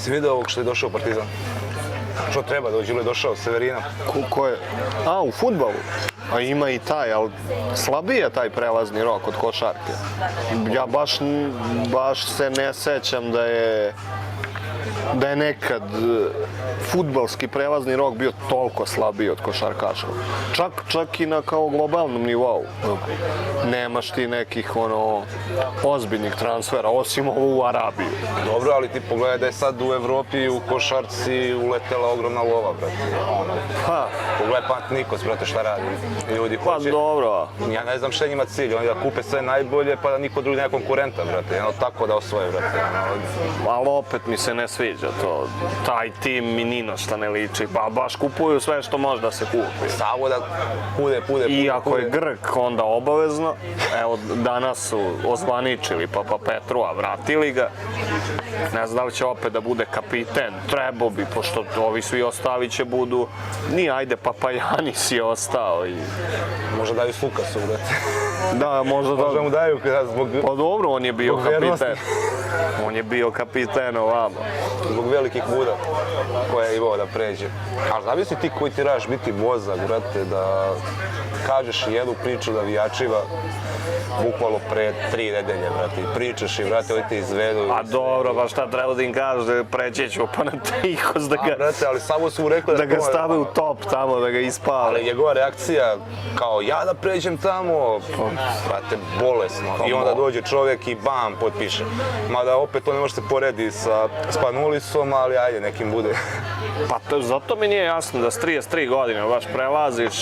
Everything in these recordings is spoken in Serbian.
Jesi vidio ovog što je došao u Partizan? Što treba dođe ili je došao Severina? Ko je? A, u fudbalu? A ima i taj, ali slabiji je taj prelazni rok od košarke. Ja baš se ne sećam da je nekad fudbalski prelazni rok bio toliko slabiji od košarkaškog. Čak i na kao globalnom nivou. Nemaš ti nekih ozbiljnih transfera, osim ovo u Arabiju. Dobro, ali ti pogledaj da je sad u Evropi u košarci uletela ogromna lova, brate. Pogledaj Panathinaikos, brate, šta radi. Ljudi Pa hoće... dobro. Ja ne znam šta je njima cilj, oni da kupe sve najbolje pa da niko drugi nema konkurenta, brate. Tako da osvoje, brate. Ali opet mi se ne sviđa to. Taj tim mi ni na šta ne liči. Pa baš kupuju sve što može da se kupi. Samo da pude. I ako je Grk, onda obavezno. Evo, danas su ozvaničili Papa Petrua, vratili ga. Ne znam da li će opet da bude kapiten. Trebao bi, pošto ovi svi ostali će budu... Nije, ajde, Papa Janis je ostao i... Možda daju Slukasu, brate. Da, možda da... Možda mu daju zbog... Pa dobro, on je bio kapiten. On je bio kapiten ovamo. Zbog velikih buda koje je imao da pređe. Ali zavisi ti koji ti raš biti mozak, brate, da kažeš jednu priču navijačima bukvalno pre 3 nedelje, brate, i pričaš i, brate, oni te izvedu. A dobro, pa šta treba da im kaže, preći ću Panathinaikos da ga... Brate, ali samo su mu rekli da ga stave u top tamo, da ga ispale. Ali njegova reakcija, kao ja da pređem tamo, brate, bolesno. I onda dođe čovjek i bam, potpiše. Mada opet to ne može se poredi sa Spanulisom, ali ajde, nekim bude. Pa zato mi nije jasno da s 33 godine baš prelaziš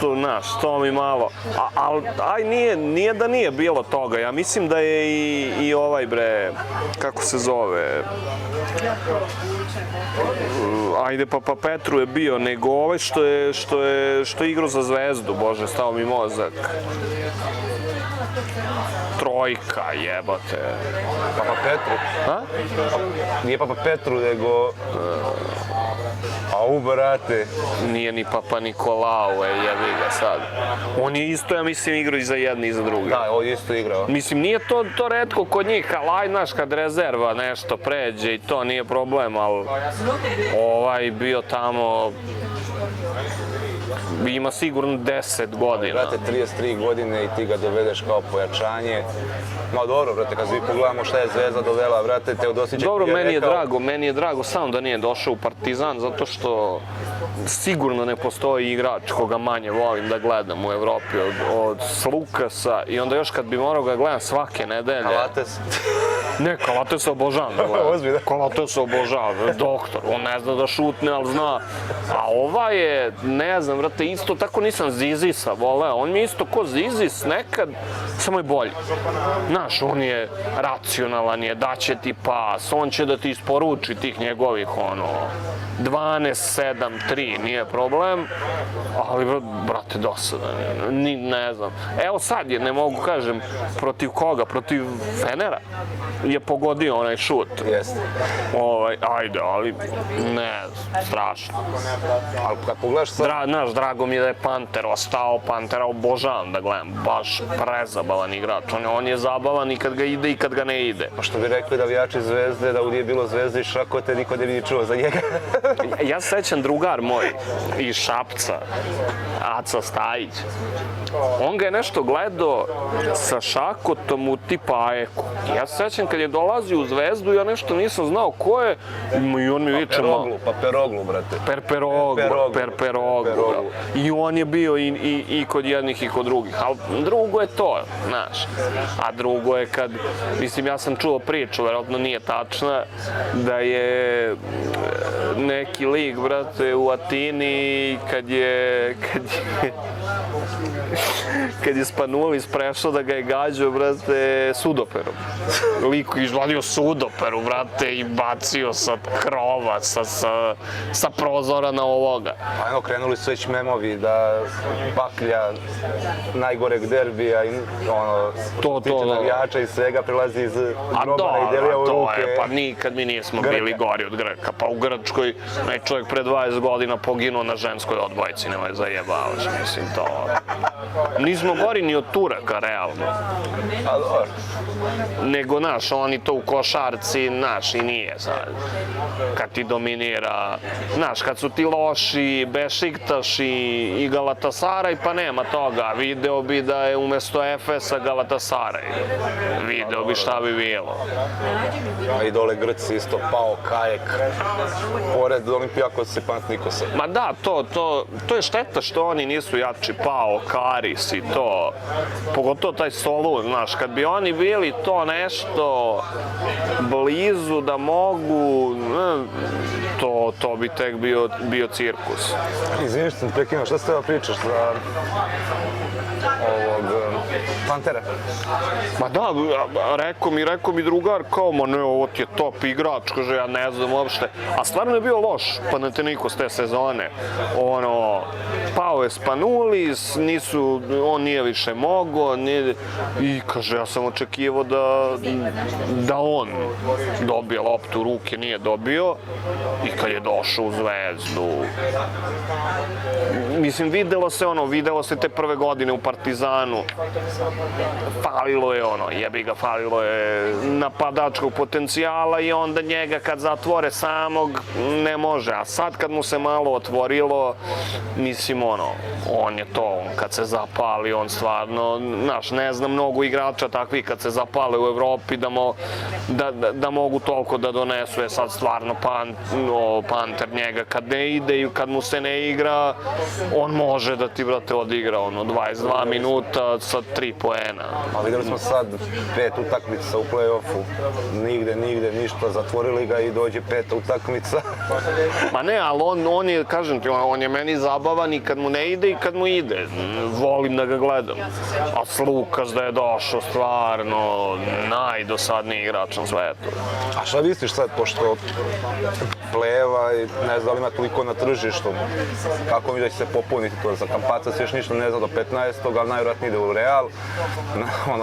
tu, znaš, to mi malo. Ali, aj, nije da nije bilo toga. Ja mislim da je i ovaj, bre, kako se zove, ajde, Papa Petru je bio, nego ovaj što je igrao za Zvezdu, bože, stao mi mozak. Trojka, jebate. Papa Petru? A? Nije Papa Petru, nego... Au, brate. Nije ni Papa Nikolao, jebi ga sad. On je isto, ja mislim, igrao i za jedni i za drugi. Da, on je isto igrao. Mislim, nije to retko kod njih, ali znaš, kad rezerva nešto pređe i to nije problem, ali ovaj bio tamo... Ima sigurno 10 godina. Brate, 33 godine i ti ga dovedeš kao pojačanje. Ma dobro, brate, kad svi pogledamo šta je Zvezda dovela, brate, Teodosić je dobro, rekao... meni je drago samo da nije došao u Partizan, zato što sigurno ne postoji igrač koga manje volim da gledam u Evropi od Slukasa i onda još kad bi morao ga gledam svake nedelje. Kalates. Ne, Kalates obožavam da gledam. Ozbiljno? Kalates obožavam, doktor, on ne zna da šutne, ali zna. A ova je, ne znam, brate, isto tako nisam Zizisa voleo, on mi je isto ko Zizis nekad, samo je bolji. Znaš, on je racionalan, daće ti pas, on će da ti isporuči tih njegovih, 12, 7, 3, nije problem, ali, brate, dosadan, ne znam. Evo sad je, ne mogu kažem, protiv koga, protiv Fenera je pogodio onaj šut. Jeste. Ajde, ali, ne, strašno. Ali kad pogledaš sad... Znaš, drago mi je da je Panter ostao, Pantera obožavam da gledam, baš prezabavan igrač. On je zabavan i kad ga ide i kad ga ne ide. Pa što bi rekli navijači Zvezde, da nije bilo Zvezde i Šakote, niko ne bi ni čuo za njega. Ja se sećam drugar moj iz Šapca, Aca Stajić. On ga je nešto gledao sa Šakotom u tipa AEK-u. Ja se sećam kad je dolazio u Zvezdu, ja nešto nisam znao ko je i on mi viče... Perperoglu, brate. Perperoglu. I on je bio i kod jednih i kod drugih. Ali drugo je to, znaš. A drugo je kad, mislim, ja sam čuo priču, verovatno nije tačna, da je neki lik, brate, u Atini, kad je Spanulis prešao da ga je gađao, brate, sudoperom. Liko je izvadio sudoperu, brate, i bacio sa krova, sa prozora na ovoga. Pa eno, krenuli su već memovi da baklja najgoreg derbija i tiče navijača i svega prelazi iz groba i delija u ruke. Pa nikad mi nismo bili gori od Grka. Pa u Grčkoj čovjek pre 20 godina poginuo na ženskoj odbojci, nemoj zajebavaš, mislim to. Nismo gori ni od Turaka, realno. A dobro. Nego, naš, oni to u košarci, naš, i nije sad. Kad ti dominira, naš, kad su ti loši, Bešiktaš i Galatasaraj, pa nema toga. Video bi da je umjesto Efesa Galatasaraj. Video bi šta bi bilo. A i dole Grci isto, Pao, Kajek, pored Olimpijakosa i Panathinaikosa. Ma da, to je šteta što oni nisu jači, Pao, Karis i to. Pogotovo taj Solun, znaš, kad bi oni bili to nešto blizu da mogu, to bi tek bio cirkus. Izvini što sam prekinuo, šta ste da pričaš za ovog Pantera? Ma da, rekao mi drugar kao, ma ne, ovo ti je top igrač, kaže, ja ne znam uopšte. A stvarno je bio loš Panathinaikos te sezone. Ono, pao je Spanulis, on nije više mogao, i kaže, ja sam očekivao da on dobije loptu u ruke, nije dobio. I kad je došao u Zvezdu, mislim, videlo se te prve godine u Partizanu. Falilo je napadačkog potencijala i onda njega kad zatvore samog ne može. A sad kad mu se malo otvorilo, mislim, on je to, kad se zapali, on stvarno, znaš, ne znam mnogo igrača takvih kad se zapale u Evropi da mogu toliko da donesu. Je sad stvarno Panter njega kad ne ide i kad mu se ne igra, on može da ti, brate, odigra 22 minuta sa 3 poena. A vidjeli smo sad 5 utakmica u play-offu, nigde ništa, zatvorili ga i dođe 5 utakmica. Ma ne, ali on je, kažem ti, on je meni zabavan i kad mu ne ide i kad mu ide. Volim da ga gledam. A Slukas da je došao stvarno najdosadniji igrač na svetu. A šta misliš sad, pošto pleva i ne znam, ima toliko na tržištu, kako mi da će se popuniti to? Za Kampaca se još ništa ne zna do 15. ali najvjerojatnije ide u Real.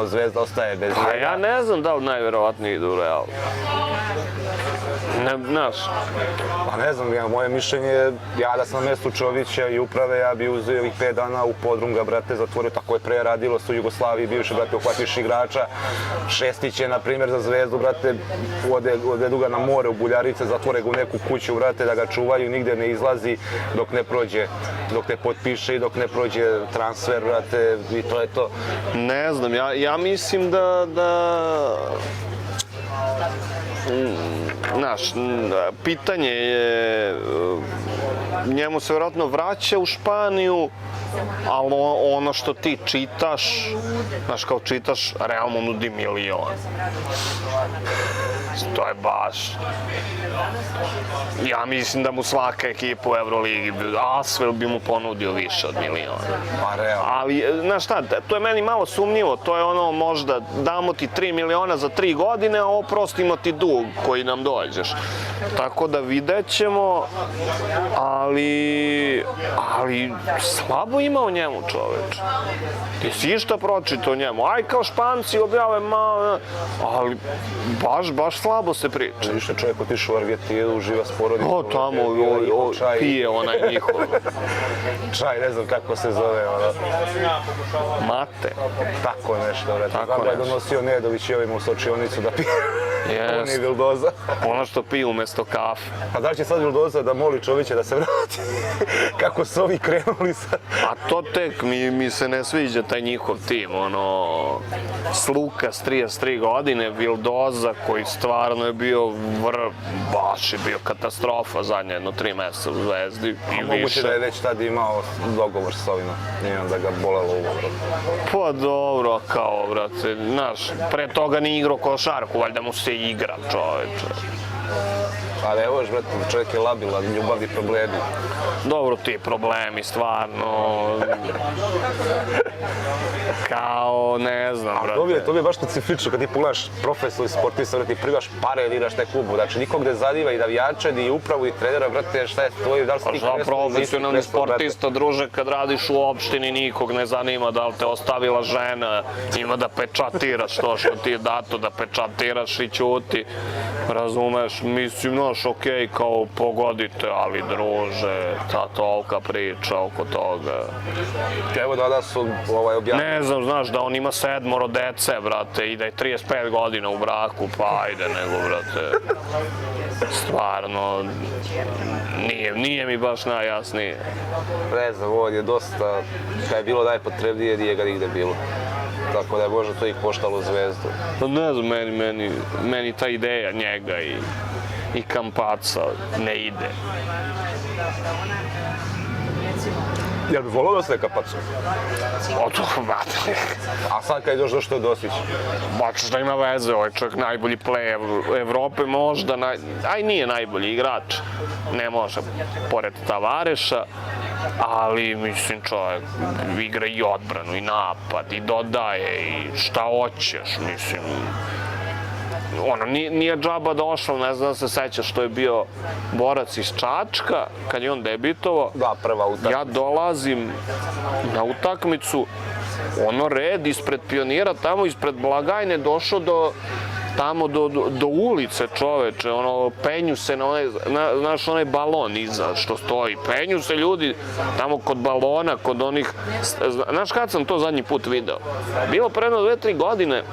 Zvezda ostaje bez njega. A ja ne znam da li najvjerojatnije ide u Real. Znaš. Pa ne znam, moje mišljenje je, ja da sam na mjestu Čovića i uprave, ja bi uzeo ovih 5 dana u podrum ga, brate, zatvorio, tako je pre radilo se u Jugoslaviji, bivše, brate, uhvatiš igrača, Šestić je, na primjer, za Zvezdu, brate, odvedu ga na more u Buljarice, zatvore ga u neku kuću, brate, da ga čuvaju, nigde ne izlazi dok ne prođe, dok ne potpiše i dok ne prođe transfer, brate, i to je to. Ne znam, ja mislim da znaš, pitanje je, njemu se vjerojatno vraća u Španiju, ali ono što ti čitaš, znaš, kao čitaš, Real mu nudi milion. To je baš... Ja mislim da mu svaka ekipa u Euroligi, Asvel bi mu ponudio više od miliona. Pa realno. Ali, znaš šta, to je meni malo sumnjivo, to je ono možda damo ti 3 miliona za 3 godine, a oprostimo ti dug koji nam dođeš. Tako da vidjet ćemo, ali slabo ima o njemu, čoveč. Ti si išta pročitao o njemu, aj kao Španci objave malo, ali baš slabo se priča. Više čovjek otišao u Argentinu, uživa s porodicom. O, tamo pije onaj njihov. Čaj, ne znam kako se zove, ono. Mate. Tako nešto, vrati. Tako Znam da je nešto. donosio Nedović i ovim u sočionicu da pije. Jest. On je Vildoza. Ono što piju umjesto kafe. A da li će sad Vildoza da moli Čovića da se vrati? Kako su ovi krenuli sad? A to tek, mi se ne sviđa taj njihov tim, Slukas, 33 godine, Vildoza, koji stvarno je bio baš je bio katastrofa zadnje 3 mjeseca u Zvezdi i Moguće više. da je već tad imao dogovor s ovima, nije onda ga bolelo ugovor. Pa dobro, kao, brate, znaš, pre toga ni igrao košarku, valjda mu se igra, čoveče. Ali evo, brate, čovjek je labilan, ljubavni problemi. Dobro, ti problemi, stvarno, kao, ne znam, brate. To bi je baš specifično kad ti pogledaš profesor i sportista, brate, ti primaš pare da igraš taj klubu. Znači, nikog ne zadiva i navijača, ni upravu, i trenera, brate, šta je tvoje, da li si ti Pa profesionalni sportista, druže, kad radiš u opštini, nikog ne zanima da li te ostavila žena, ima da pečatiraš to što ti je dato, da pečatiraš i ćuti. Razumeš, mislim, znaš, okej, kao pogodite, ali druže, ta tolika priča oko toga. Evo danas su objavili. Ne znam, znaš, da on ima 7 dece, brate, i da je 35 godina u braku, pa ajde, nego, brate, stvarno, nije mi baš najjasnije. Ne znam, ovo je dosta, kad je bilo najpotrebnije, nije ga nigde bilo. Tako da je možda to ih koštalo Zvezdu. Pa ne znam, meni ta ideja njega i Kampaca ne ide. Jel bi volio da se Kampacu? brate. A sad kad je došlo što je Dosić? Baš da ima veze, ovaj čovjek najbolji play Evrope možda, aj nije najbolji igrač, ne može, pored Tavareša, ali mislim čovjek igra i odbranu i napad i dodaje i šta hoćeš, mislim. Ono, nije džaba došao, ne znam da se seća što je bio borac iz Čačka, kad je on debitovao. Da, prva utakmica. Ja dolazim na utakmicu, ono red ispred Pionira, tamo ispred blagajne došao do ulice, čoveče, ono, penju se na onaj, znaš, onaj balon iza što stoji, penju se ljudi tamo kod balona, kod onih, znaš kad sam to zadnji put video? Bilo pre jedno 2-3 godine,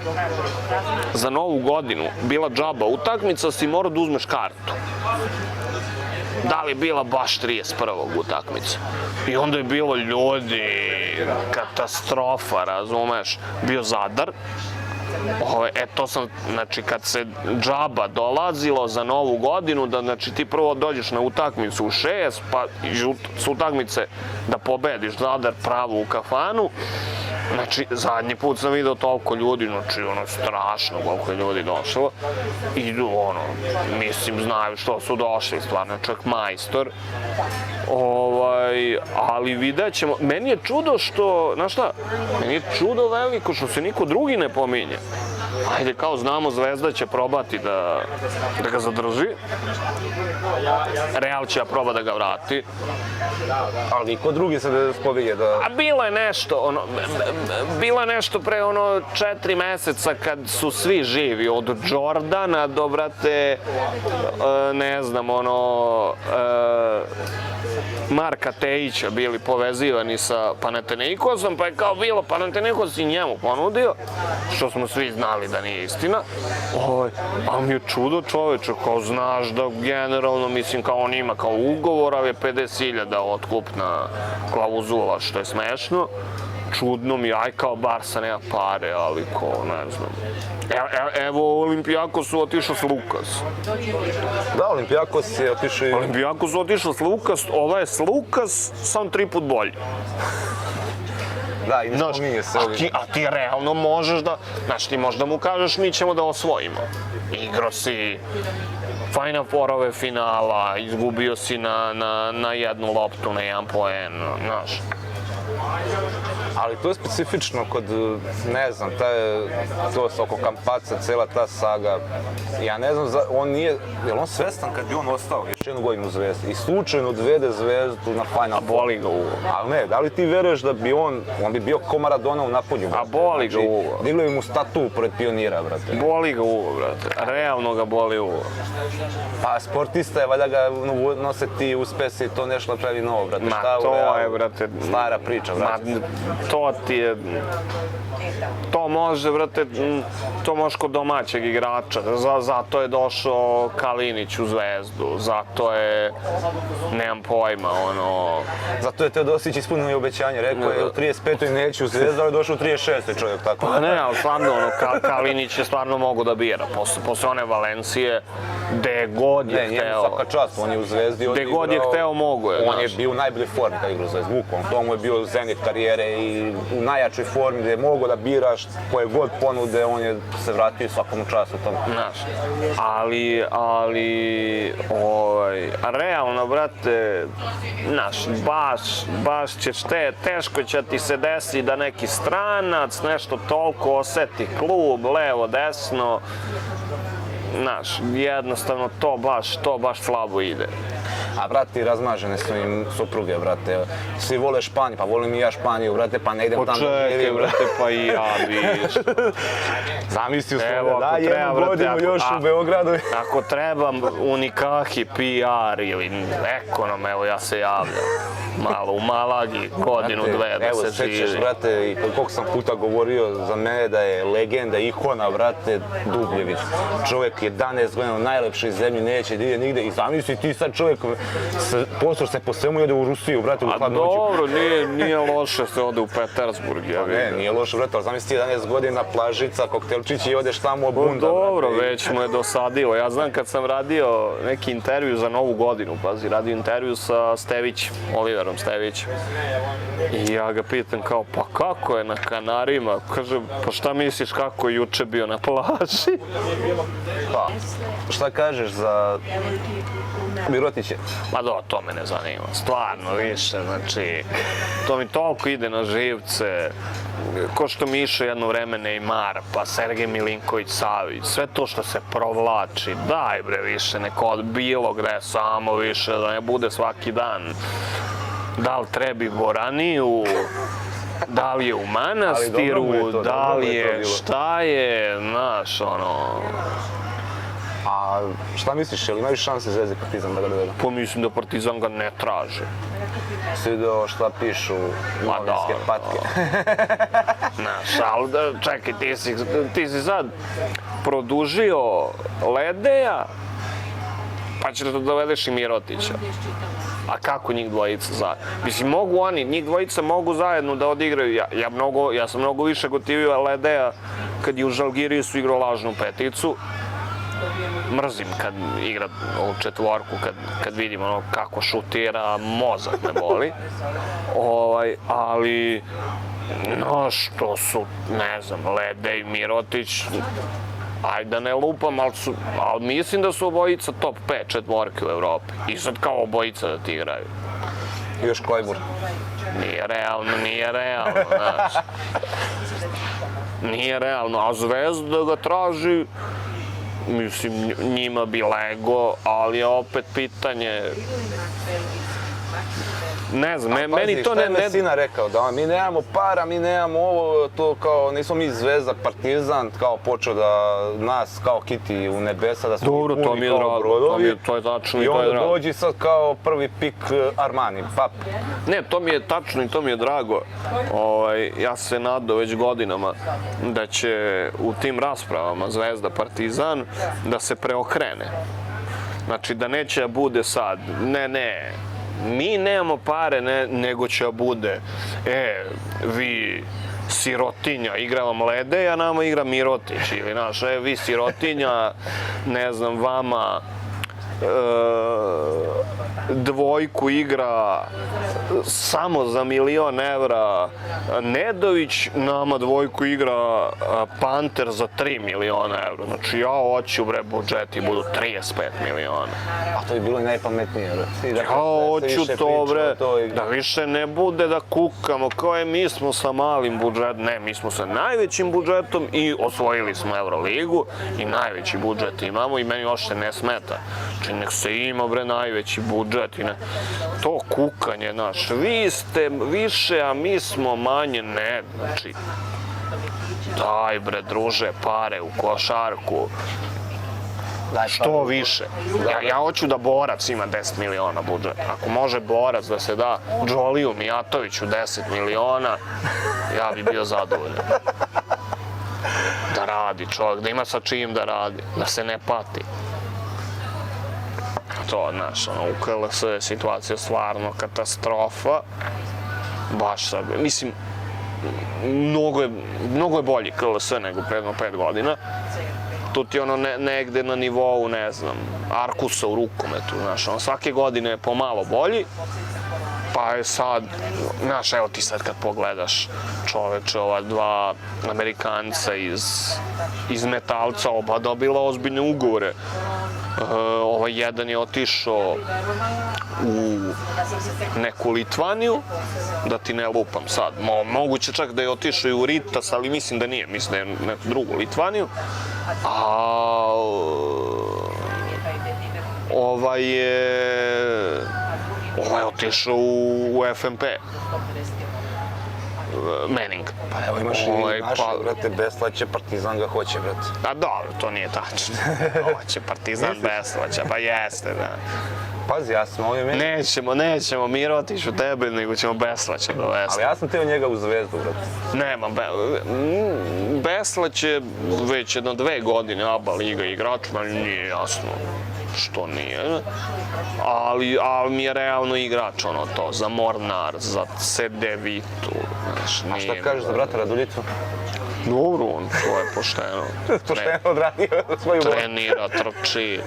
za Novu godinu, bila džaba utakmica, si morao da uzmeš kartu. Da li je bila baš 31. utakmica? I onda je bilo ljudi, katastrofa, razumeš, bio Zadar. To sam, znači, kad se džaba dolazilo za Novu godinu, da, znači, ti prvo dođeš na utakmicu u 6, pa s utakmice da pobediš Zadar pravo u kafanu. Znači, zadnji put sam vidio toliko ljudi, znači, ono, strašno koliko je ljudi došlo. I, ono, mislim, znaju što su došli, stvarno, čak majstor. Ali vidjet ćemo. Meni je čudo što, znaš šta, meni je čudo veliko što se niko drugi ne pominje. Ajde, kao znamo, Zvezda će probati da ga zadrži. Real će proba da ga vrati. Ali niko drugi se ne spominje da... A bilo je nešto pre 4 meseca kad su svi živi, od Jordana do, brate, ne znam, Marka Tejića bili povezivani sa Panathinaikosom, pa je kao bilo Panathinaikos i njemu ponudio, što smo svi znali da nije istina. Ali mi je čudo, čoveče, kao znaš da generalno, mislim, kao on ima kao ugovor, ali je 50.000 otkupna klauzula, što je smešno. Čudno mi, aj kao Barsa nema pare, ali ko, ne znam. Evo, Olimpijakos su otišao s Lukas. Da, Olimpijakos je otišao i... Olimpijakos su otišao s Lukas, ova je s Lukas, sam 3 put bolji. Da, i ne spominje se ovim. A ti realno možeš da, znaš, ti možda mu kažeš mi ćemo da osvojimo. Igro si Final Fourove finala, izgubio si na jednu loptu, na 1 poen, znaš. Ali to je specifično kod, ne znam, to oko Kampaca, cela ta saga. Ja ne znam, je li on svestan kad bi on ostao još jednu godinu u Zvezdi i slučajno odvede Zvezdu na Final Four? A boli ga uvo. Ali ne, da li ti veruješ da bi on bi bio ko Maradona u napolju? A boli ga uvo. Digli mu statu pored Pionira, brate. Boli ga uvo, brate. Realno ga boli uvo. Pa sportista je, valjda ga nose ti uspesi i to nešto napravi novo, brate. Ma to je, brate. Stara priča, brate. To ti je... To može, brate, to može kod domaćeg igrača. Zato je došao Kalinić u Zvezdu. Zato je, nemam pojma, Zato je Teodosić ispunio i obećanje. Rekao je u 35. neću u Zvezdu, ali je došao u 36. čovjek, tako. Pa ne, ali stvarno, Kalinić je stvarno mogo da bira. Posle one Valencije, gde god je hteo. Ne, njemu svaka čast, on je u Zvezdi odigrao. Gde god je hteo, mogo je. On je bio u najboljoj formi kad igrao u Zvezdi, bukvalno. To mu je bio zenit karijere i u najjačoj formi gde je mogo da biraš koje god ponude, on je se vratio svakom času tamo. Znaš, ali, realno, brate, znaš, baš ćeš teško će ti se desi da neki stranac nešto toliko oseti klub, levo, desno, znaš, jednostavno to baš slabo ide. A brati, razmažene su im supruge, brate. Svi vole Španiju, pa volim i ja Španiju, brate, pa ne idem tamo da Čekaj, živim, brate, pa i ja bi išao. Zamisli Evo, uslovno, da, ako treba, jednu brate, godinu još u Beogradu. Ako treba unikahi, PR ili ekonom, evo ja se javljam. Malo u Malagi, godinu, dve da evo, se sećaš, živi. brate, i koliko sam puta govorio za mene da je legenda, ikona, brate, Dubljević. Čovjek 11 godina u najlepšoj zemlji, neće da ide nigde i zamisli ti sad čovjek posao se po svemu ide u Rusiju, brate, u A hladnoću. dobro, nije loše se ode u Petersburg, ja Ne, vidim. nije loše, brate, ali zamisli ti 11 godina, plažica, koktelčići i odeš tamo Pa bunda, dobro, brate. već mu je dosadilo. Ja znam kad sam radio neki intervju za Novu godinu, pazi, radio intervju sa Stevićem, Oliverom Stevićem. I ja ga pitam kao, pa kako je na Kanarima? Kaže, pa šta misliš kako je juče bio na plaži? Pa, šta kažeš za Mirotića? Ma do, to me ne zanima, stvarno više, znači, to mi toliko ide na živce, ko što mi išao jedno vreme Neymar, pa Sergej Milinković-Savić, sve to što se provlači, daj bre više, neko od bilo gde, samo više, da ne bude svaki dan. Da li trebi Goraniju, da li je u manastiru, da li je, šta je, znaš, ono... A šta misliš, jel imaju šanse Zvezda i Partizan da ga dovedu? Pa mislim da Partizan ga ne traži. Si vidio šta pišu novinske patke? Znaš, ali čekaj, ti si sad produžio Ledeja, pa ćeš da dovedeš i Mirotića. A kako njih dvojica zajedno? Mislim, mogu oni, njih dvojica mogu zajedno da odigraju. Ja sam mnogo više gotivio Ledeja kad je u Žalgirisu igrao lažnu peticu. Mrzim kad igra u četvorku, kad vidim ono kako šutira, mozak me boli. Ali, no što su, ne znam, Ledej, Mirotić, ajde da ne lupam, ali mislim da su obojica top 5 četvorke u Evropi. I sad kao obojica da ti igraju. I još Klajbur. Nije realno, znaš. Nije realno, a Zvezda da ga traži, mislim, njima bi lego, ali je opet pitanje... Ne znam, meni to ne... Šta je Mesina rekao? Da mi nemamo para, mi nemamo ovo, to kao, nismo mi Zvezda, Partizan, kao počeo da nas kao kiti u nebesa, da smo dobro, puni to mi je kao drago, brodovi. to je tačno I i to je onda drago. dođi sad kao prvi pik Armani, pap. Ne, to mi je tačno i to mi je drago. Ja se nadao već godinama da će u tim raspravama Zvezda Partizan da se preokrene. Znači da neće da bude sad, ne, mi nemamo pare, nego će da bude, vi sirotinja, igra vam Lede, a nama igra Mirotić, ili znaš, vi sirotinja, ne znam, vama dvojku igra samo za 1.000.000 evra Nedović, nama dvojku igra Panter za 3 miliona evra. Znači ja hoću bre budžeti budu 35 miliona. A to je bilo i najpametnije, bre. Ja hoću to bre, da više ne bude da kukamo kao mi smo sa malim budžetom, ne, mi smo sa najvećim budžetom i osvojili smo Euroligu i najveći budžet imamo i meni uopšte ne smeta. Znači nek se ima bre najveći budžet i ne. To kukanje, znaš, vi ste više, a mi smo manje, ne, znači. Daj bre druže pare u košarku. Što više. Ja hoću da Borac ima 10 miliona budžet. Ako može Borac da se da Džoliju Mijatoviću 10 miliona, ja bi bio zadovoljan. Da radi čovjek, da ima sa čim da radi, da se ne pati. To, znaš, u KLS je situacija stvarno katastrofa. Baš sad, mislim, mnogo je bolji KLS nego predno 5 godina. Tu ti ono negde na nivou, ne znam, Arkusa u rukometu, znaš, ono svake godine je pomalo bolji. Pa je sad, znaš, evo ti sad kad pogledaš čoveče, ova dva Amerikanca iz Metalca, oba dobila ozbiljne ugovore. Ovaj jedan je otišao u neku Litvaniju, da ti ne lupam sad, moguće čak da je otišao i u Ritas, ali mislim da nije, mislim da je neku drugu Litvaniju. A ovaj je otišao u FNP. Manning. Pa evo imaš i naše, brate, Beslaće, Partizan ga hoće, brate. A dobro, to nije tačno. Hoće Partizan Beslaća, pa jeste, da. Pazi, ja sam ovdje meni... Nećemo Mirotić u tebe, nego ćemo Beslaća dovesti. Ali ja sam teo njega u Zvezdu, brate. Nema, Beslać je već jedno 2 godine ABA liga igrač, meni nije jasno što nije. Ali mi je realno igrač, ono to, za Mornar, za Cedevitu, znaš, A šta kažeš za brata Raduljicu? Dobro, on, to je pošteno. Pošteno odradio svoju borbu. Trenira, trči.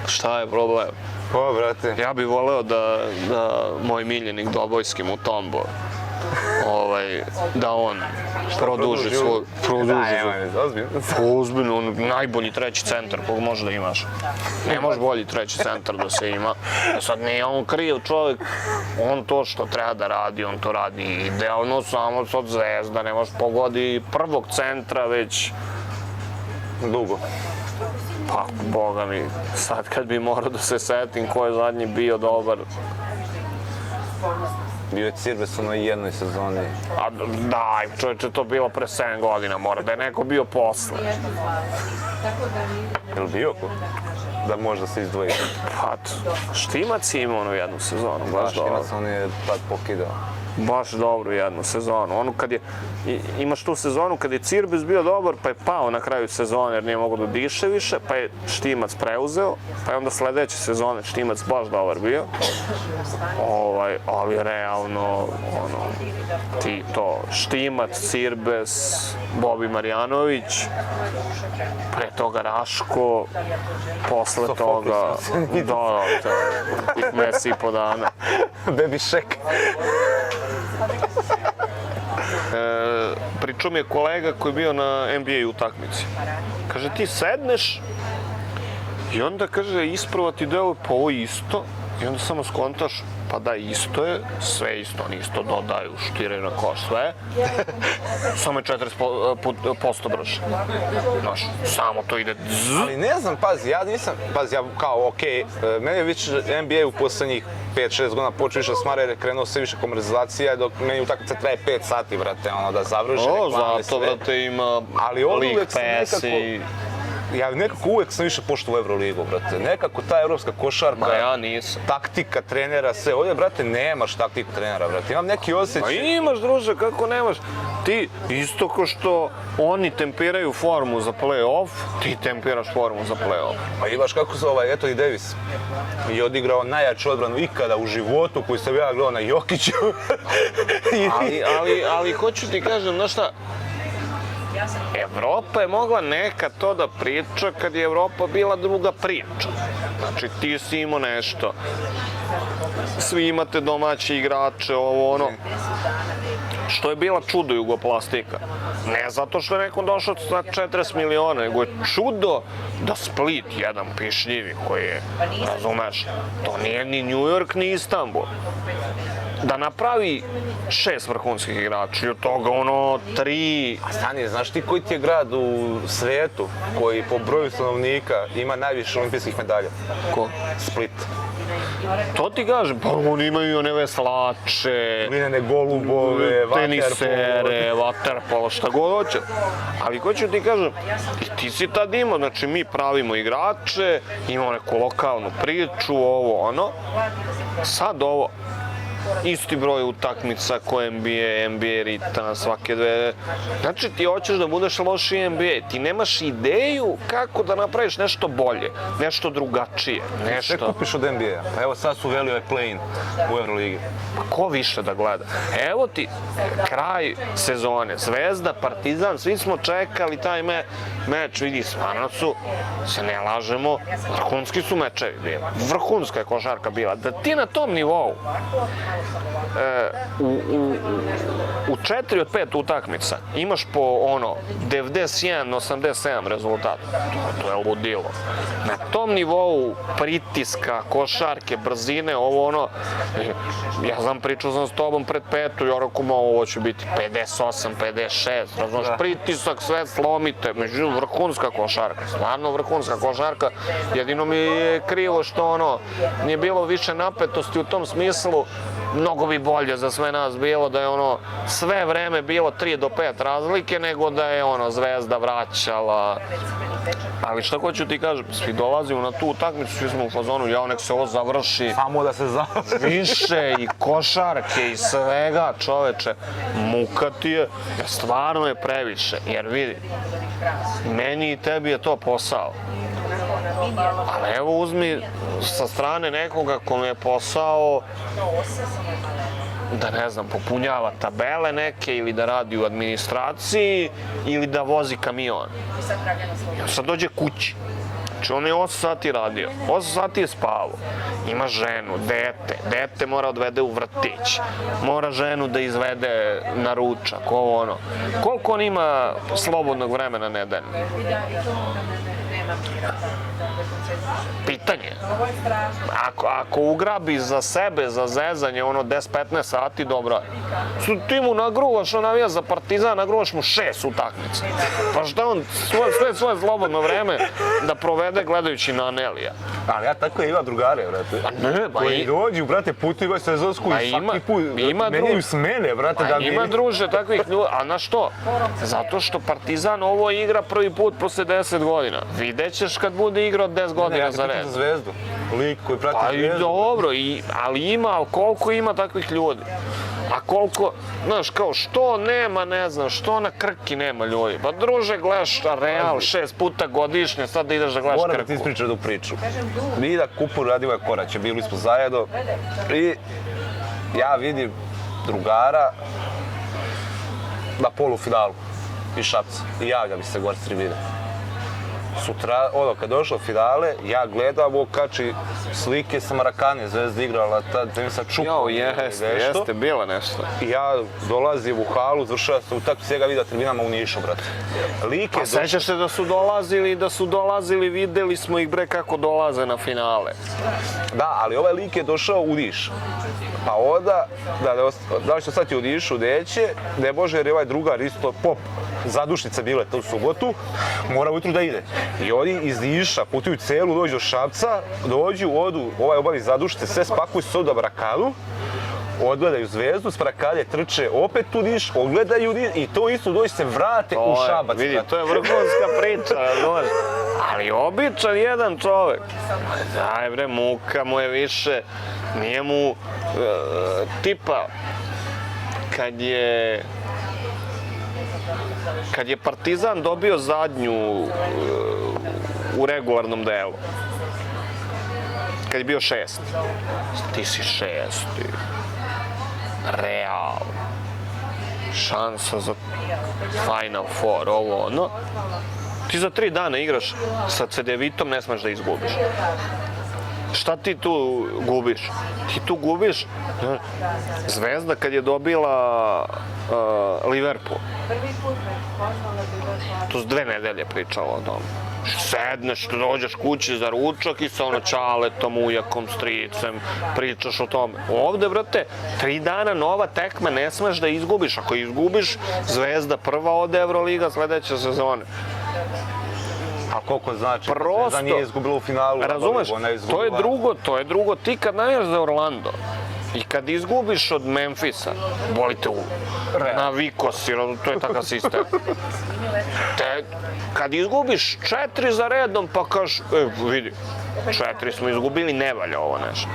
Šta je problem? O, brate. Ja bih voleo da moj miljenik Dobojski Mutombo, da on produži svoj... Ozbiljno, on najbolji treći centar kog može da imaš. Ne može bolji treći centar da se ima. Sad nije on kriv čovjek, on to što treba da radi, on to radi idealno, samo sad Zvezda, ne može pogodi prvog centra već... Dugo. Pa, boga mi, sad kad bi morao da se setim ko je zadnji bio dobar. Bio je Cirbes u onoj jednoj sezoni. A daj, čovječe, to bilo pre 7 godina, mora da je neko bio posle. Je li bio ko? Da možda se izdvoji. Pa, Štimac je imao onu jednu sezonu, baš dobro. Štimac on je tad pokidao. Baš dobru jednu sezonu. Ono kad je, imaš tu sezonu kad je Cirbes bio dobar, pa je pao na kraju sezone jer nije mogao da diše više, pa je Štimac preuzeo, pa je onda sledeće sezone Štimac baš dobar bio. Ali realno, ti to, Štimac, Cirbes, Bobi Marjanović, pre toga Raško, posle toga, tih mesi i po dana. Baby Šek. Pričao mi je kolega koji je bio na NBA utakmici. Kaže, ti sedneš i onda kaže, isprva ti deluje, pa ovo isto, i onda samo skontaš, pa da, isto je, sve isto, oni isto dodaju, štiraju na koš, sve, samo je 40% brže. Znaš, samo to ide zzz. Ali ne znam, pazi, ja kao, okej, meni je već NBA u poslednjih 5-6 godina počeo više smara jer je krenuo sve više komercializacija, dok meni utakmica traje 5 sati, brate, da završi reklame, sve. Zato, brate, ima League Pass i... Ja nekako uvek sam više poštovao Euroligu, brate. Nekako ta evropska košarka, Ma ja nisam. taktika trenera, sve. Ovdje, brate, nemaš taktiku trenera, brate. Imam neki osjećaj... Pa imaš, druže, kako nemaš? Ti, isto ko što oni tempiraju formu za play-off, ti tempiraš formu za play-off. Pa imaš kako se Anthony Davis je odigrao najjaču odbranu ikada u životu koju sam ja gledao na Jokiću. Ali hoću ti kažem, znaš šta? Evropa je mogla nekad to da priča kad je Evropa bila druga priča. Znači, ti si imao nešto. Svi imate domaće igrače, ovo ono. Što je bila čudo Jugoplastika. Ne zato što je nekom došao sa 40 miliona, nego je čudo da Split, jedan pišljivi koji je, razumeš, to nije ni New York, ni Istanbul. Da napravi 6 vrhunskih igrača i od toga 3... A stani, znaš ti koji ti je grad u svetu koji po broju stanovnika ima najviše olimpijskih medalja? Ko? Split. To ti kažem, pa oni imaju i one veslače, Glinene golubove, tenisere, vaterpolo, šta god hoće. Ali hoću ti kažem, i ti si tad imao, znači mi pravimo igrače, imamo neku lokalnu priču, ovo, ono. Sad ovo, isti broj utakmica ko NBA ritam svake 2. Znači ti hoćeš da budeš loši NBA, ti nemaš ideju kako da napraviš nešto bolje, nešto drugačije, nešto... Sve kupiš od NBA-a, pa evo sad su uveli ovaj play-in u Euroligi. Pa ko više da gleda? Evo ti kraj sezone, Zvezda, Partizan, svi smo čekali taj meč, vidi, stvarno su, se ne lažemo, vrhunski su mečevi bili, vrhunska je košarka bila, da ti na tom nivou u 4 od 5 utakmica imaš po 91-87 rezultata. To je ludilo. Na tom nivou pritiska, košarke, brzine, ja znam, pričao sam s tobom pred petu, ja rekao, ovo će biti 58, 56, razumiješ, pritisak, sve slomite, međutim, vrhunska košarka, stvarno vrhunska košarka, jedino mi je krivo što nije bilo više napetosti u tom smislu, mnogo bi bolje za sve nas bilo da je sve vreme bilo 3 do 5 razlike, nego da je Zvezda vraćala. Ali šta hoću ti kažem, svi dolazimo na tu utakmicu, svi smo u fazonu, nek se ovo završi. Samo da se završi. Više i košarke i svega, čoveče, muka ti je, stvarno je previše, jer vidi, meni i tebi je to posao. Ali evo uzmi sa strane nekoga kome je posao da, ne znam, popunjava tabele neke ili da radi u administraciji ili da vozi kamion. I sad dođe kući. Znači on je 8 sati radio, 8 sati je spavao, ima ženu, dete mora odvede u vrtić, mora ženu da izvede na ručak, Koliko on ima slobodnog vremena nedeljno? Pitanje. Ako ugrabi za sebe, za zezanje, 10-15 sati, dobro. Ti mu nagruvaš, navija za Partizan, nagruvaš mu 6 utakmica. Pa šta on svoje slobodno vreme da provede gledajući na Anelija? Ali ja tako imam drugare, brate. Pa ne, koji dođu, brate, putuju sezonsku i svaki put menjaju smene, brate. Ima druže takvih ljudi, a na što? Zato što Partizan ovo igra prvi put posle 10 godina. Vidjet ćeš kad bude igrao 10 godina za red. Za Zvezdu. Lik koji prati Zvezdu. Pa i dobro, ali koliko ima takvih ljudi? A koliko, znaš, kao što nema, ne znam, što na Krki nema ljudi? Pa druže, gledaš Real 6 puta godišnje, sad da ideš da gledaš Krku. Moram ti ispričati jednu priču. Mi da Kupu radimo je Koraće, bili smo zajedno i ja vidim drugara na polufinalu iz Šapca i javlja mi se gore s tribine. Sutra, kad došlo finale, ja gledam, kači slike sa Marakane, Zvezda igrala, tad sa Čupom. Jeste, bilo nešto. I ja dolazim u halu, završava se utakmicu, svega vidio tribinama u Nišu, brate. Pa sećaš se da su dolazili, videli smo ih, bre, kako dolaze na finale. Da, ali ovaj lik je došao u Niš. Pa onda, da li će ostati u Nišu, neće, ne može jer je ovaj drugar isto pop, zadušnica bile tu subotu, mora ujutru da ide. I oni iz Niša putuju celu, dođu do Šapca, odu, ovaj obavi zadušnice, sve spakuju se do Marakanu, odgledaju Zvezdu, s Marakane trče opet u Niš, odgledaju Niš i to isto dođe se vrate u Šabac. Vidi, to je vrhunska priča, znaš. Ali običan jedan čovek, daj bre, muka mu je više, nije mu tipa kad je Partizan dobio zadnju u regularnom delu, kad je bio 6, ti si 6, Real, šansa za Final Four, ti za 3 dana igraš sa Cedevitom, ne smeš da izgubiš. Šta ti tu gubiš? Ti tu gubiš Zvezda kad je dobila Liverpool. To s 2 nedelje pričalo o tome. Sedneš, dođeš kući za ručak i sa Čaletom, ujakom, stricem, pričaš o tome. Ovde, brate, 3 dana nova tekma, ne smeš da izgubiš. Ako izgubiš, Zvezda prva od Euroliga sledeće sezone. A koliko znači, Zvezda nije izgubila u finalu? Razumeš, to je drugo, ti kad navijaš za Orlando i kad izgubiš od Memfisa, bolite navikao si, to je takav sistem. Kad izgubiš 4 za redom pa kažeš, vidi, 4 smo izgubili, ne valja ovo nešto.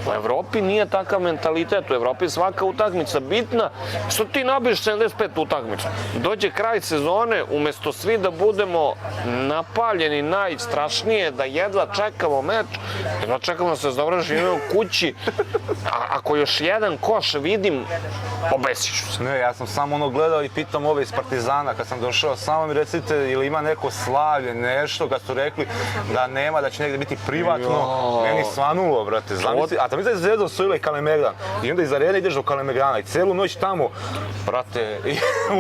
U Evropi nije takav mentalitet, u Evropi je svaka utakmica bitna, što ti nabiješ 75 utakmica. Dođe kraj sezone, umesto svi da budemo napaljeni najstrašnije, da jedva čekamo meč, jedva čekamo da se završi u kući, ako još jedan koš vidim, obesit ću se. Ne, ja sam samo gledao i pitam ove iz Partizana, kad sam došao, samo mi recite ili ima neko slavlje, nešto, kad su rekli da nema, da će negdje biti privatno, meni svanulo, brate, znam A tam da Zvezda osvojila i Kalemegdan. I onda iza reda ideš do Kalemegdana i celu noć tamo, brate,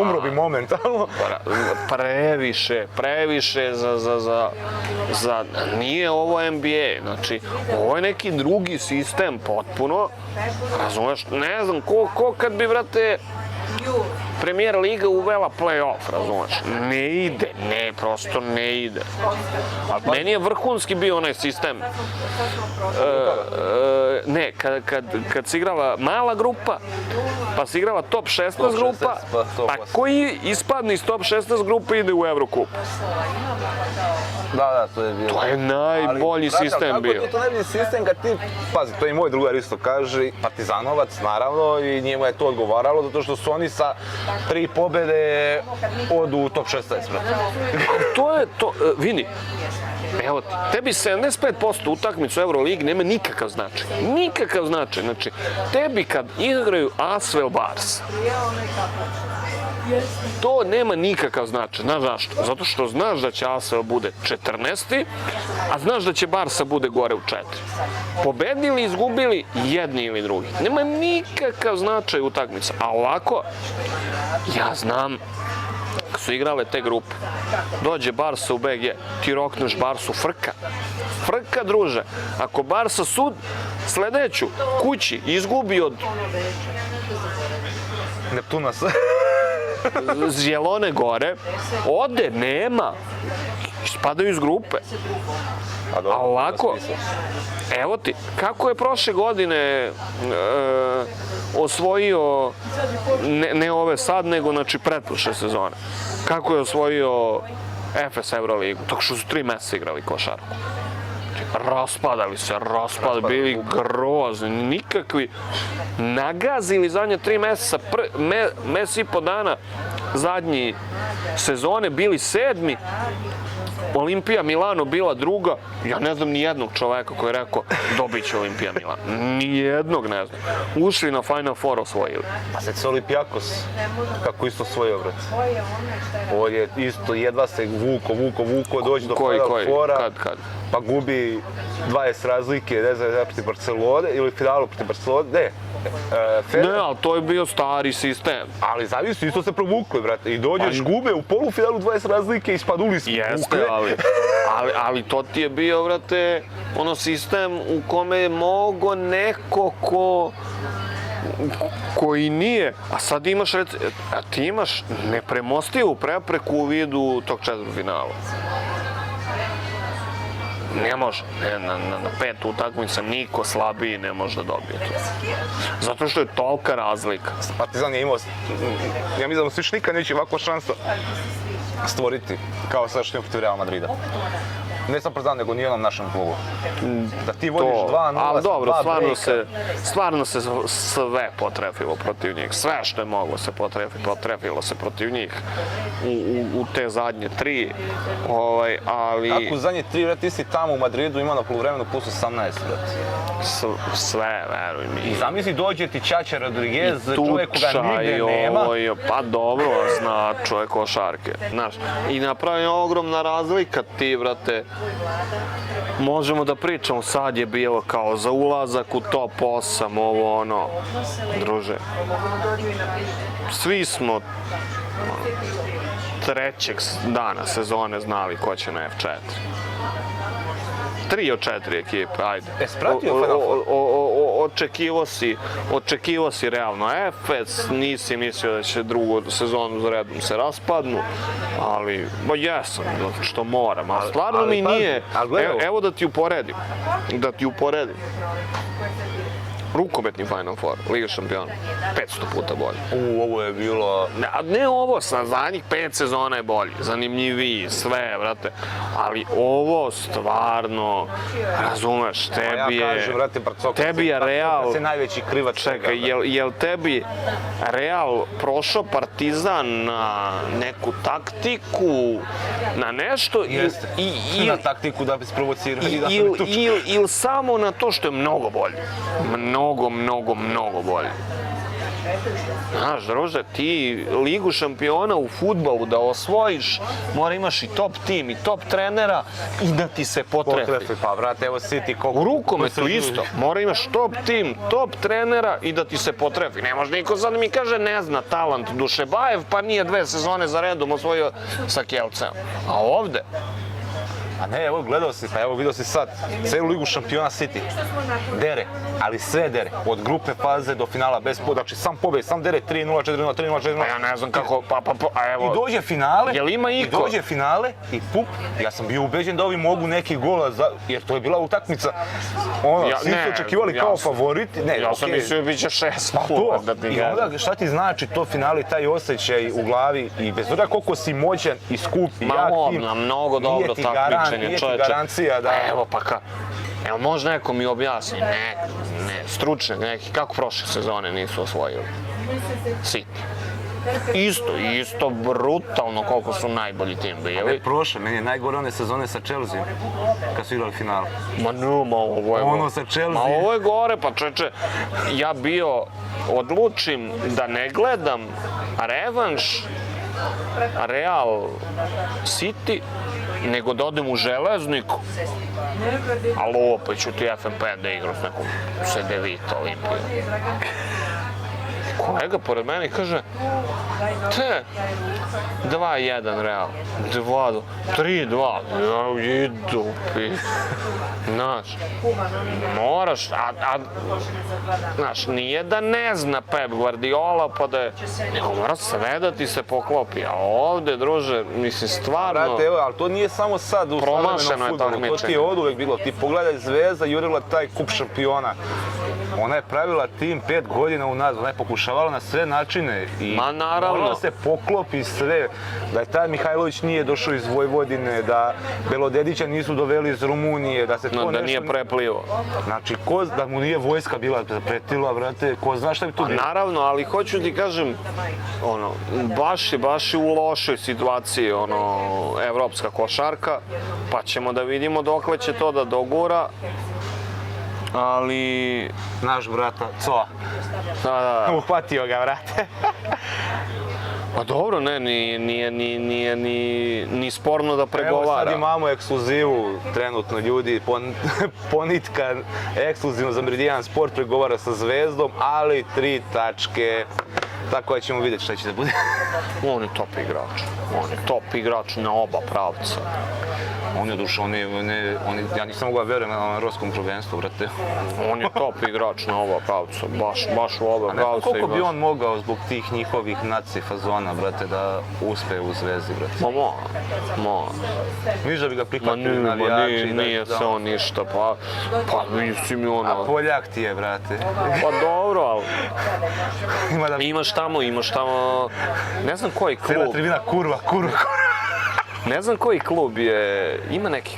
umro bi momentalno. Previše za... Nije ovo NBA, znači, ovo je neki drugi sistem potpuno, razumeš, ne znam, ko kad bi, vrate, Premijer Liga uvela play-off, razumeš, ne ide, prosto ne ide. Meni je vrhunski bio onaj sistem, ne, kad se igrala mala grupa, pa se igrala top 16 grupa, a koji ispadne iz top 16 grupe ide u Evrokup. Da, to je bilo. To je najbolji sistem bio. Kako ti to najbolji sistem kad ti, pazi, to i moj drugar isto kaže, Partizanovac naravno, i njemu je to odgovaralo zato što su oni sa 3 pobjede odu u top 16. To je to, vidi, evo ti, tebi 75% utakmicu Euroligi nema nikakav značaj. Nikakav značaj, znači, tebi kad igraju Asvel Bars, to nema nikakav značaj. Znaš zašto? Zato što znaš da će Asvel bude 14. a znaš da će Barsa bude gore u 4. Pobedili, izgubili, jedni ili drugi. Nema nikakav značaj utakmica. A ovako, ja znam, su igrale te grupe. Dođe Barsa u BG, ti rokneš Barsu, frka. Frka, druže. Ako Barsa sledeću kući izgubi od Neptunas. Zjelone gore, ode, nema. Ispadaju iz grupe. A ovako, evo ti, kako je prošle godine osvojio, ne ove sad, nego znači pretprošle sezone. Kako je osvojio Efes Euroligu, tako što su 3 meseca igrali košarku. Raspadali se, bili grozni, nikakvi. Nagazili zadnje 3 meseca, mesec i po dana zadnji sezone, bili 7. Olimpija Milano bila 2. Ja ne znam ni jednog čoveka koji je rekao dobit će Olimpija Milano. Nijednog ne znam. Ušli na Final Four, osvojili. A sad se Olimpijakos, kako isto osvojio, brate. Ovo je isto, jedva se vuko, dođe do Final Fora. Kad? Pa gubi 20 razlike, ne znam, protiv Barcelone ili finalu protiv Barcelone, ne. Ne, ali to je bio stari sistem. Ali zavisi, isto se provukli, brate. I dođeš, gube u polufinalu 20 razlike i spaduli se. Jeste, ali to ti je bio, brate, ono sistem u kome je mogo neko koji nije, a sad imaš, ti imaš nepremostivu prepreku u vidu tog četvrtfinala. Ne može, na 5 utakmica niko slabiji ne može da dobije to. Zato što je tolika razlika. Partizan je imao, ja mislim da se još nikad neće ovakva šansa stvoriti kao sadašnji protiv Real Madrida. Ne sam Partizan, nego nijednom našem klubu. Da ti vodiš 2-0, ali dobro, stvarno se sve potrefilo protiv njih. Sve što je moglo se potrefilo se protiv njih u te zadnje 3. Ali... Kako u zadnje 3, brate, ti si tamo u Madridu ima na poluvremenu plus 18, brate. Sve, veruj mi. I zamisli dođe ti Čača Rodriguez, čovjek koga nigde nema. Pa dobro, zna čovjek košarke. I napravljena ogromna razlika ti, brate. Možemo da pričamo, sad je bilo kao za ulazak u top 8, ovo ono, druže. Svi smo 3. dana sezone znali ko će na F4. 3 od 4 ekipe, ajde. Očekivao si realno Efes, nisi mislio da će drugu sezonu za redom se raspadnu, ali jesam, što moram, ali stvarno mi nije, evo da ti uporedim. Rukometni Final Four, Liga šampiona, 500 puta bolje. Ovo je bilo... Ne ovo, sa zadnjih 5 sezona je bolji, zanimljiviji, sve, brate. Ali ovo stvarno, razumeš, tebi je Real... se najveći krivač čega. Čekaj, jel tebi Real prošao Partizan na neku taktiku, na nešto? Jeste, na taktiku da bi sprovocirali. Ili samo na to što je mnogo bolje. Mnogo bolje. Znaš, druže, ti Ligu šampiona u fudbalu da osvojiš, mora imaš i top tim i top trenera i da ti se potrefi. Pa, brate, evo City koliko... U rukometu isto, mora imaš top tim, top trenera i da ti se potrefi. Ne može niko sad mi kaže ne zna talent Dušebajev, pa nije 2 sezone za redom osvojio sa Kielcem. A ovde? A ne, evo gledao si, pa evo vidio si sad, celu Ligu šampiona City. Dere, ali sve dere. Od grupe faze do finala bez pobjede. Znači sam pobjede, sam dere 3-0, 4-0, 3-0, 4-0. Pa ja ne znam kako, a evo... I dođe finale, Jel ima iko? I dođe finale i pup, ja sam bio ubeđen da ovi mogu neki gola, jer to je bila utakmica, ono, svi su očekivali kao favoriti. Ne, ja sam mislio bit će 6 to, i onda šta ti znači to finale, taj osjećaj u glavi i bez obzira koliko si moćan i skup i jak tim, mnogo dobro takmičenje, nije ti garancija da... Evo pa evo može neko mi objasni, ne, stručnjak neki, kako prošle sezone nisu osvojili City. Isto brutalno koliko su najbolji tim bili. Ne prošle, meni je najgore one sezone sa Chelsea, kad su igrali final. Ma ovo je ono sa Chelsea. Ma ovo je gore, pa čeče, ja odlučim da ne gledam revanš Real City, nego da odem u Železniku, ali opet ću ti FNP da igram s nekom Sedevita Olimpijom. Kolega pored mene kaže, 2-1 Real, 2-2, 3-2, ja idu, znaš, moraš, znaš, nije da ne zna Pep Guardiola, pa da je, nego mora sve da ti se poklopi, a ovde, druže, mislim, stvarno... Brate, evo, ali to nije samo sad u savremenom fudbalu, to ti je oduvek bilo, ti pogledaj Zvezda jurila taj kup šampiona, ona je pravila tim 5 godina unazad, ona je pokušavala na sve načine i morala se poklopi sve, da je taj Mihajlović nije došao iz Vojvodine, da Belodedića nisu doveli iz Rumunije, da se to nešto... Da nije preplivo. Znači, da mu nije vojska bila zapretila, brate, ko zna šta bi tu bilo? Naravno, ali hoću ti kažem, ono, baš je u lošoj situaciji, ono, evropska košarka, pa ćemo da vidimo dokle će to da dogura. Ali... Naš brata, Coa. Da. Uhvatio ga, brate. Pa dobro, ne, nije ni sporno da pregovara. Evo sad imamo ekskluzivu, trenutno ljudi, Ponitka ekskluzivno za Meridian Sport pregovara sa Zvezdom, ali 3 tačke. Tako da ćemo vidjeti šta će da bude. On je top igrač na oba pravca. On je dušo, ja nisam mogao verujem na evropskom prvenstvu, brate. On je top igrač na oba pravca, baš u oba pravca. A ne znam koliko bi on mogao zbog tih njihovih naci fazona, brate, da uspe u Zvezdi, brate. Ma mora. Viš da bi ga prihvatili navijači. Nije se on ništa, pa mislim i ono... A Poljak ti je, brate. Pa dobro, ali... Imaš tamo, ne znam koji klub. Cijela tribina kurva. Ne znam koji klub je, ima neki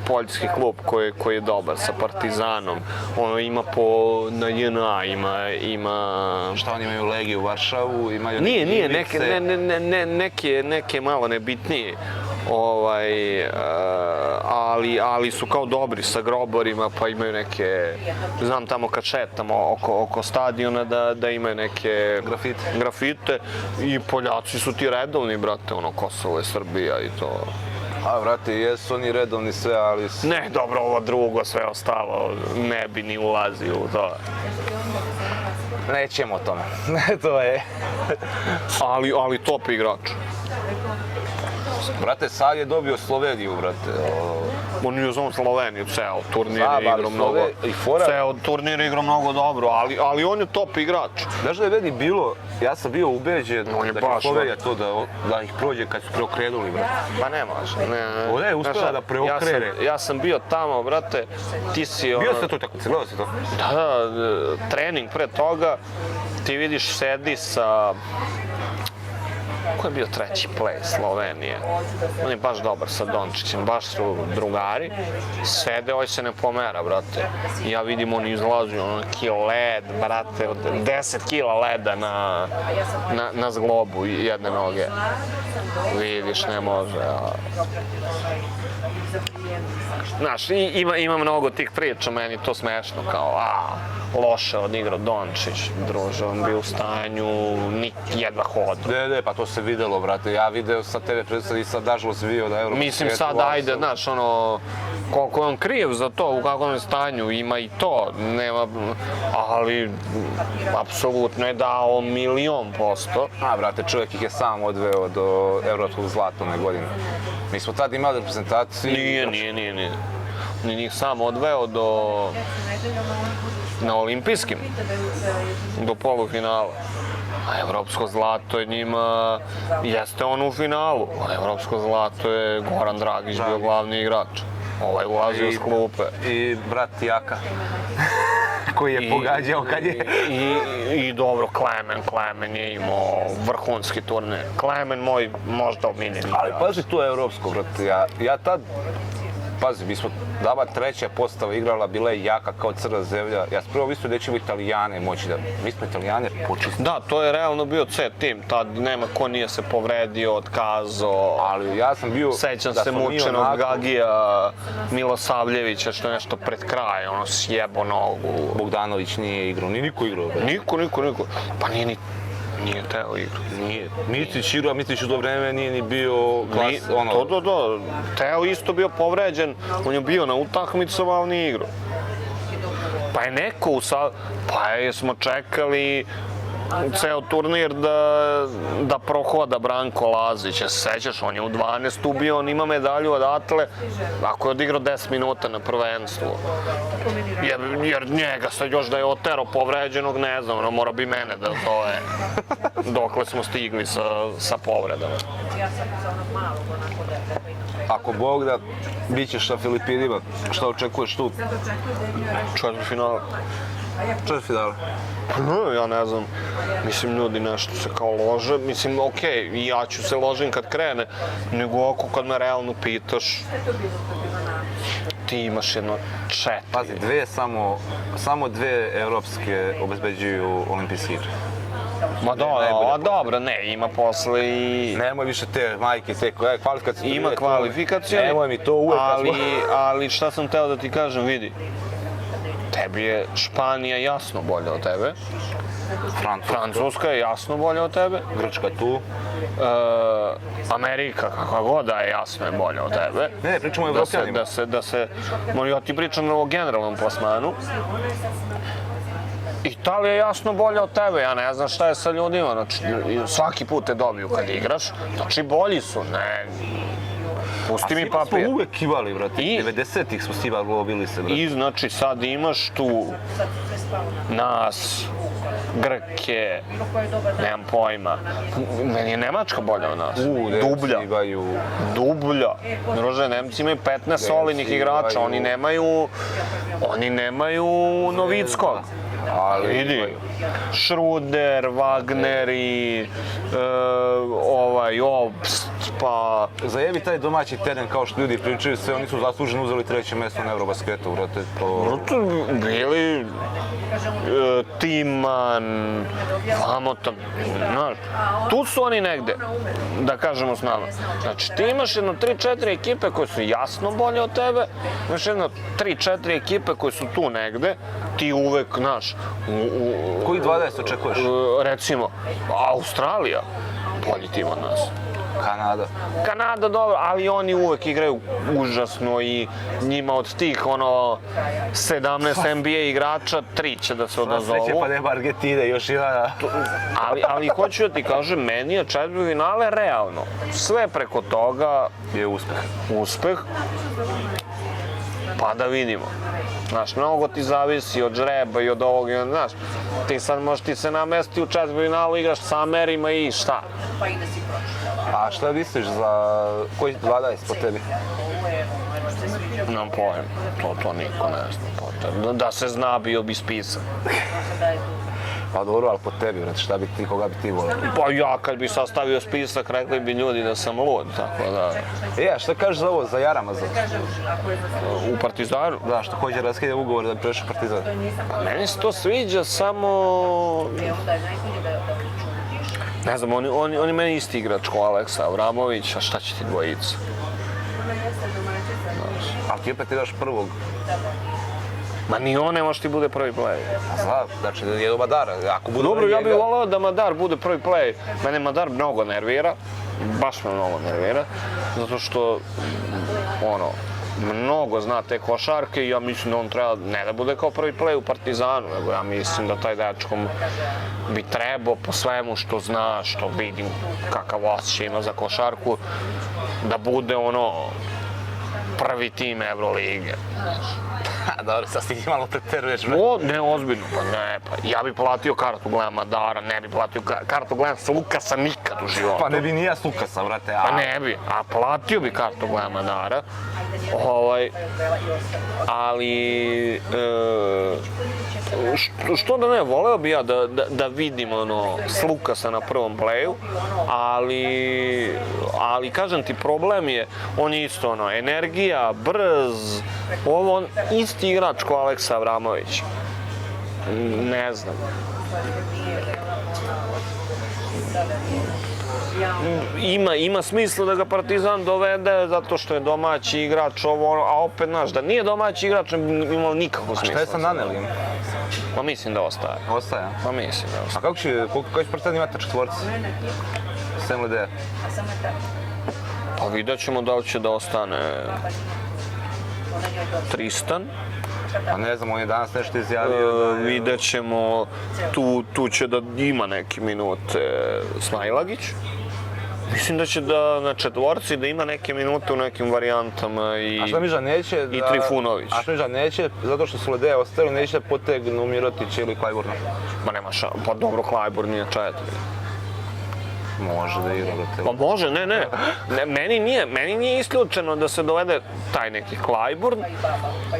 poljski klub koji je dobar sa Partizanom. Ono ima na JNA, ima... Šta oni imaju Legiju u Varšavu, imaju... Nije, neke malo nebitnije. Ali su kao dobri sa groborima, pa imaju neke, znam tamo kad šetamo oko stadiona da imaju neke grafite i Poljaci su ti redovni, brate, ono Kosovo je Srbija i to. A, brate, jesu oni redovni sve, ali... Ne, dobro, ovo drugo, sve ostalo, ne bi ni ulazio u to. Nećemo o tome, to je... Ali top igrač. Brate, sad je dobio Sloveniju, brate. On nije znam Sloveniju, ceo turnir igra mnogo dobro, ali on je top igrač. Znaš da je meni bilo, ja sam bio ubeđen da će Slovenija to da ih prođe kad su preokrenuli, brate. Pa ne može. Ona je uspela da preokrene. Ja sam bio tamo, brate, ti si... Bio si to tako, gledao si to? Da, trening pre toga, ti vidiš sedi sa... Ko je bio treći play Slovenije? On je baš dobar sa Dončićem, baš su drugari. Sede, ovaj se ne pomera, brate. Ja vidim, on izlazi, neki led, brate, 10 kila leda na zglobu jedne noge. Vidiš, ne može. Znaš, ima mnogo tih priča, meni to smešno, kao, loše odigrao Dončić, druže, on bio u stanju, jedva hoda. Ne, pa to se videlo, brate, ja video sa TV predstav i sad nažalost bio da Eurobasketu. Mislim sad, ajde, znaš, ono, koliko je on kriv za to, u kakvom je stanju, ima i to, nema, ali, apsolutno je dao 1.000.000%. Brate, čovjek ih je sam odveo do evropskog zlata one godine. Mi smo tad imali reprezentaciju... Nije. Ni njih sam odveo na olimpijskim, do polufinala. A evropsko zlato je njima, jeste on u finalu, a evropsko zlato je Goran Dragić bio glavni igrač. Ovaj ulazio s klupe. I brat Jaka, koji je pogađao kad je... I dobro, Klemen je imao vrhunski turnir. Klemen moj možda omiljeni. Ali pazi, to je evropsko, brate, ja tad... Pazi, mi smo, daba treća postava igrala, bila je Jaka kao crna zemlja. Ja sam prvo mislio da ćemo Italijane moći da... Mi smo Italijane počistili. Da, to je realno bio C tim, tad nema ko nije se povredio, otkazao. Ali ja sam bio... Sećam se mučenog Gagija Milosavljevića što je nešto pred kraj, ono sjebo nogu. Bogdanović nije igrao, ni niko igrao. Niko. Pa nije teo igru. Nije. Micić igrao, Micić u to vreme nije ni bio klas, ono... To. Teo isto bio povređen, on je bio na utakmicama, ali nije igrao. Pa je neko smo čekali ceo turnir da prohoda Branko Lazić. Ja se sećaš, on je u 12 ubio, on ima medalju odatle, ako je odigrao 10 minuta na prvenstvu. Jer njega sad još da je otero povređenog, ne znam, ono mora bi mene da zove dokle smo stigli sa povredama. Ako Bog da, bit ćeš sa Filipinima, šta očekuješ tu? Četvrtfinale. Četvrtfinale? Ja ne znam, mislim ljudi nešto se kao lože, mislim okej, i ja ću se ložim kad krene, nego ako kad me realno pitaš, ti imaš jedno 4. Pazi, samo dve evropske obezbeđuju olimpijske igre. Ma dobro, ne, ima posle i... Nemoj više te majke, te kvalifikacije. Ima kvalifikacije, nemoj mi to uvek. Ali šta sam teo da ti kažem, vidi, tebi je Španija jasno bolja od tebe. Francuska je jasno bolja od tebe. Grčka tu. Amerika, kakva god da je, jasno je bolja od tebe. Ne, pričamo o Evropljanima. Ja ti pričam o generalnom plasmanu. Italija je jasno bolja od tebe, ja ne znam šta je sa ljudima, znači svaki put te dobiju kad igraš, znači bolji su, ne... Pusti mi papir. A smo uvek imali, brate, 90-ih smo svi lovili se, brate. I znači sad imaš tu nas, Grke, nemam pojma. Meni je Nemačka bolja od nas. Dublja. Druže, Nemci imaju 15 solidnih igrača, oni nemaju Novickog. Ali vidi, Šruder, Wagner i Obst, pa... Zajebi taj domaći teren, kao što ljudi pričaju, sve oni su zasluženo uzeli 3. mjesto na Eurobasketu, brate. Bili Timan, Vamotan, znaš, tu su oni negde, da kažemo s nama. Znači, ti imaš jedno 3-4 ekipe koje su jasno bolje od tebe, imaš jedno 3-4 ekipe koje su tu negde, ti uvek, znaš... Koji 20 očekuješ? Recimo, Australija, bolji tim od nas. Kanada, dobro, ali oni uvek igraju užasno i njima od tih, 17 NBA igrača, 3 će da se odazovu. Sreće pa nema Argentine, još ima... Ali hoću da ti kažem, meni je četvrtfinale realno. Sve preko toga je uspeh. Pa da vidimo. Znaš, mnogo ti zavisi od žreba i od ovog, znaš, ti sad možeš ti se namesti u četvrtfinalu, igraš sa Amerima i šta? A šta misliš za koji 12 po tebi? Nemam pojem, to niko ne zna. Da se zna, bio bi spisak. Pa dobro, ali po tebi, brate, koga bi ti volio? Pa ja kad bi sastavio spisak, rekli bi ljudi da sam lud, tako da... A šta kažeš za ovo, za Jaramazan? U Partizanu? Da, što hoće raskida ugovor da bi prešao Partizan. Pa meni se to sviđa, samo... Ne znam, on je meni isti igrač ko Aleksa Avramović, a šta će ti dvojica? Ali ti opet idaš prvog. Ma ni on ne može ti bude prvi play. Zna, znači je do Madara. Ako bude Dobro, ja bih njega- volao da Madar bude prvi play. Mene Madar mnogo nervira. Baš me mnogo nervira. Zato što, mnogo zna te košarke i ja mislim da on treba ne da bude kao prvi play u Partizanu, nego ja mislim da taj dečko bi trebao po svemu što zna, što vidim kakav osjećaj ima za košarku, da bude prvi tim Evrolige. Dobro, sad ti malo preteruješ. Ne, ozbiljno, pa ne, pa ja bi platio kartu gledam Madara, ne bi platio kartu gledam Lukasa nikad u životu. Pa ne bi ni ja s Lukasa, brate. Pa ne bi, a platio bi kartu gledam Madara. Ali, što da ne, voleo bi ja da vidim s Lukasa na prvom playu, ali kažem ti, problem je, on je isto energija, brz, on isti igrač ko Aleksa Avramović. Ne znam. Ima smisla da ga Partizan dovede zato što je domaći igrač a opet da nije domaći igrač ne bi imalo nikakvog smisla. Šta je sa Nanelijem? Pa mislim da ostaje. Ostaje? Pa mislim da ostaje. A koji će Partizan imati na četvorci? Sem Ledea? Pa vidjet ćemo da li će da ostane Tristan. Pa ne znam, on je danas nešto izjavio. Vidjet ćemo, tu će da ima neki minute Smailagić. Mislim da će na četvorci da ima neke minute u nekim varijantama A šta Miža neće i Trifunović. A šta Miža neće, zato što su Ledea ostali, neće da potegnu Mirotića ili Klajburna? Ma nema pa dobro, Klajburn nije 4. Može da igra do te. Pa može, ne. Meni nije isključeno da se dovede taj neki Klajburn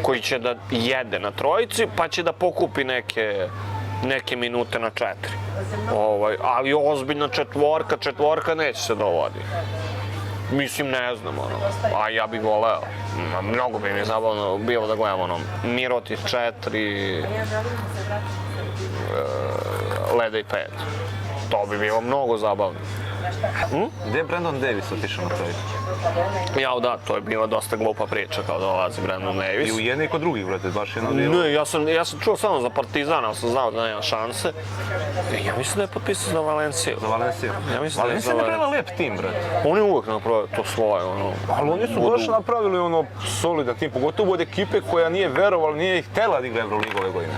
koji će da jede na trojici pa će da pokupi neke minute na 4. Ali ozbiljna četvorka neće se dovodi. Mislim, ne znam, a ja bih voleo. Mnogo bi mi zabavno bilo da gledam Mirotić 4, Ledej 5. To bi bilo mnogo zabavno. Gdje je Brandon Davis otišao na trojku? Jao da, to je bila dosta glupa priča kao dolazi Brandon Davis. I u jedne i kod drugih, brate, baš jedno bilo. Ne, ja sam čuo samo za Partizana, ali sam znao da nema šanse. Ja mislim da je potpisao za Valenciju. Za Valenciju? Ja mislim da je Valencia za je napravila lep tim, brate. Oni uvijek naprave to svoje, Ali oni su baš napravili solidan tim, pogotovo od ekipe koja nije verovala, nije htjela da igra Euroligu ove godine.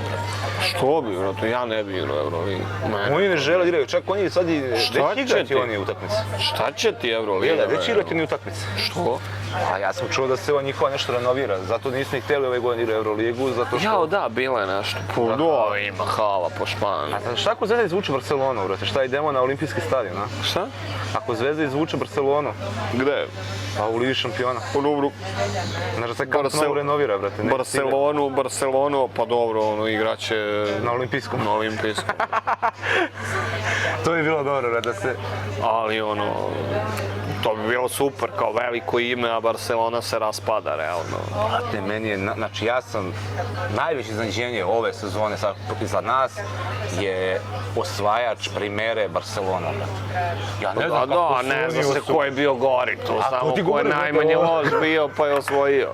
Što bi, brate, ja ne bi igrao Euroligu. Oni ne žele da igraju, čak oni sad i već igrati oni utakmice. Šta će ti Euroliga? Već igrati oni utakmice. Što? A ja sam čuo da se ova njihova nešto renovira, zato nisu ni htjeli ove godine igrati Euroligu, zato što... Jao da, bilo je nešto. Ima hala po Španiji. A šta ako Zvezda izvuče Barcelonu, brate? Šta idemo na olimpijski stadion, a? Šta? Ako Zvezda izvuče Barcelonu? Gde? Pa u Ligi šampiona. Pa dobro. Znači se kako novo renovira, brate. Barcelonu, pa dobro, igraće... Na olimpijskom. Na olimpijskom. To bi bilo dobro, brate, da se... Ali to bi bilo super, kao veliko ime, a Barcelona se raspada, realno. Brate, meni je, znači ja sam, najveće iznenađenje ove sezone sad iza nas je osvajač primere Barcelona, brate. Ja ne znam kako su ne zna se ko je bio gori tu, samo ko je najmanje loš bio pa je osvojio.